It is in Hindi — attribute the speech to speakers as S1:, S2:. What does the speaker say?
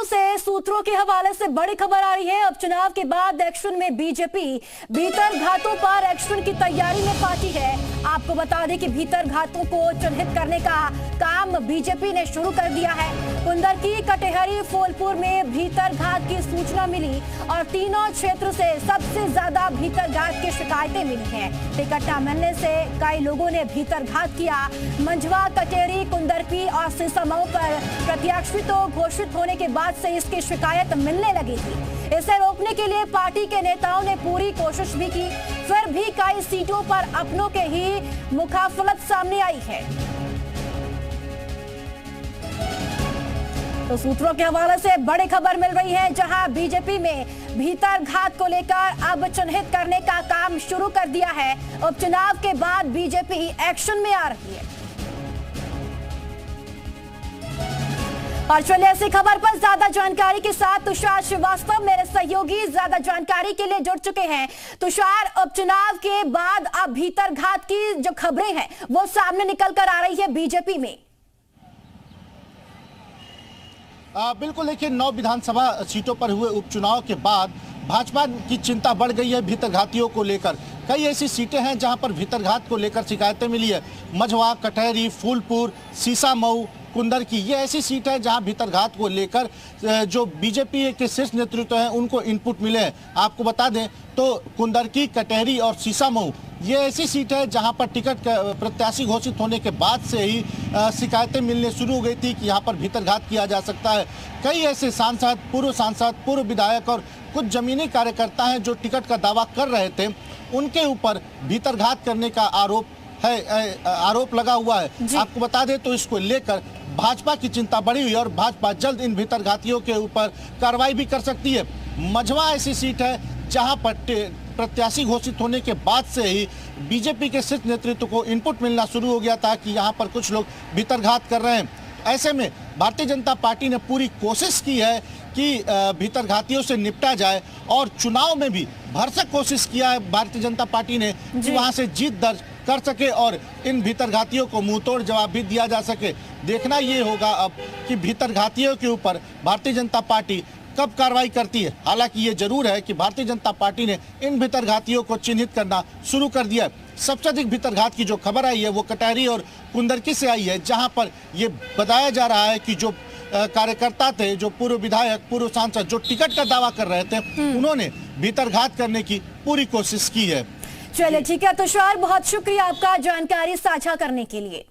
S1: लखनऊ से सूत्रों के हवाले से बड़ी खबर आ रही है। अब चुनाव के बाद एक्शन में बीजेपी भीतर घातों पर एक्शन की तैयारी में पार्टी है। आपको बता दें कि भीतर घातों को चिन्हित करने का काम बीजेपी ने शुरू कर दिया है। कुंदरकी, कटेहरी, फूलपुर में भीतर घात की सूचना मिली और तीनों क्षेत्र से सबसे ज्यादा भीतर घात की शिकायतें मिली हैं। टिकट न मिलने से कई लोगों ने भीतर घात किया। मंझवा, कटेहरी, कुंदरकी और सीसामऊ पर प्रत्याशी तो घोषित होने के बाद से इसकी शिकायत मिलने लगी थी। इसे रोकने के लिए पार्टी के नेताओं ने पूरी कोशिश भी की, फिर भी कई सीटों पर अपनों के ही मुखाफलत सामने आई है। तो सूत्रों के हवाले से बड़ी खबर मिल रही है, जहां बीजेपी में भीतर घात को लेकर अब चिन्हित करने का काम शुरू कर दिया है। उपचुनाव के बाद बीजेपी एक्शन में आ रही है। और चलिए ऐसी खबर पर ज्यादा जानकारी के साथ तुषार श्रीवास्तव मेरे सहयोगी ज्यादा जानकारी के लिए जुड़ चुके हैं। तुषार, उपचुनाव के बाद अब भीतर घात की जो खबरें हैं वो सामने निकल कर आ रही है बीजेपी में।
S2: बिल्कुल, देखिए 9 विधानसभा सीटों पर हुए उपचुनाव के बाद भाजपा की चिंता बढ़ गई है भीतरघातियों को लेकर। कई ऐसी सीटें हैं जहां पर भीतरघात को लेकर शिकायतें मिली है। मझवा, कटहरी, फूलपुर, सीसामऊ, कुंदरकी, ये ऐसी सीट है जहां भीतरघात को लेकर जो बीजेपी के शीर्ष नेतृत्व है उनको इनपुट मिले हैं। आपको बता दें तो कुंदरकी, कटहरी और सीसामऊ ये ऐसी सीट है जहां पर टिकट प्रत्याशी घोषित होने के बाद से ही शिकायतें मिलने शुरू हो गई थी कि यहां पर भीतरघात किया जा सकता है। कई ऐसे सांसद, पूर्व विधायक और कुछ जमीनी कार्यकर्ता हैं जो टिकट का दावा कर रहे थे, उनके ऊपर भीतरघात करने का आरोप लगा हुआ है। आपको बता दें तो इसको लेकर भाजपा की चिंता बढ़ी हुई है और भाजपा जल्द इन भीतरघातियों के ऊपर कार्रवाई भी कर सकती है। मझवा ऐसी सीट है जहां पर प्रत्याशी घोषित होने के बाद से ही बीजेपी के शीर्ष नेतृत्व को इनपुट मिलना शुरू हो गया था कि यहां पर कुछ लोग भीतरघात कर रहे हैं। ऐसे में भारतीय जनता पार्टी ने पूरी कोशिश की है कि भीतरघातियों से निपटा जाए और चुनाव में भी भरसक कोशिश किया है भारतीय जनता पार्टी ने कि वहां से जीत दर्ज कर सके और इन भीतरघातियों को मुंहतोड़ जवाब भी दिया जा सके। देखना ये होगा अब कि भीतरघातियों के ऊपर भारतीय जनता पार्टी कब कार्रवाई करती है। हालांकि ये जरूर है कि भारतीय जनता पार्टी ने इन भीतरघातियों को चिन्हित करना शुरू कर दिया है। सबसे अधिक भीतरघात की जो खबर आई है वो कटहरी और कुंदरकी से आई है, जहां पर ये बताया जा रहा है कि जो कार्यकर्ता थे, जो पूर्व विधायक, पूर्व सांसद जो टिकट का दावा कर रहे थे, उन्होंने भीतरघात करने की पूरी कोशिश की है।
S1: चलिए ठीक है तुषार, बहुत शुक्रिया आपका जानकारी साझा करने के लिए।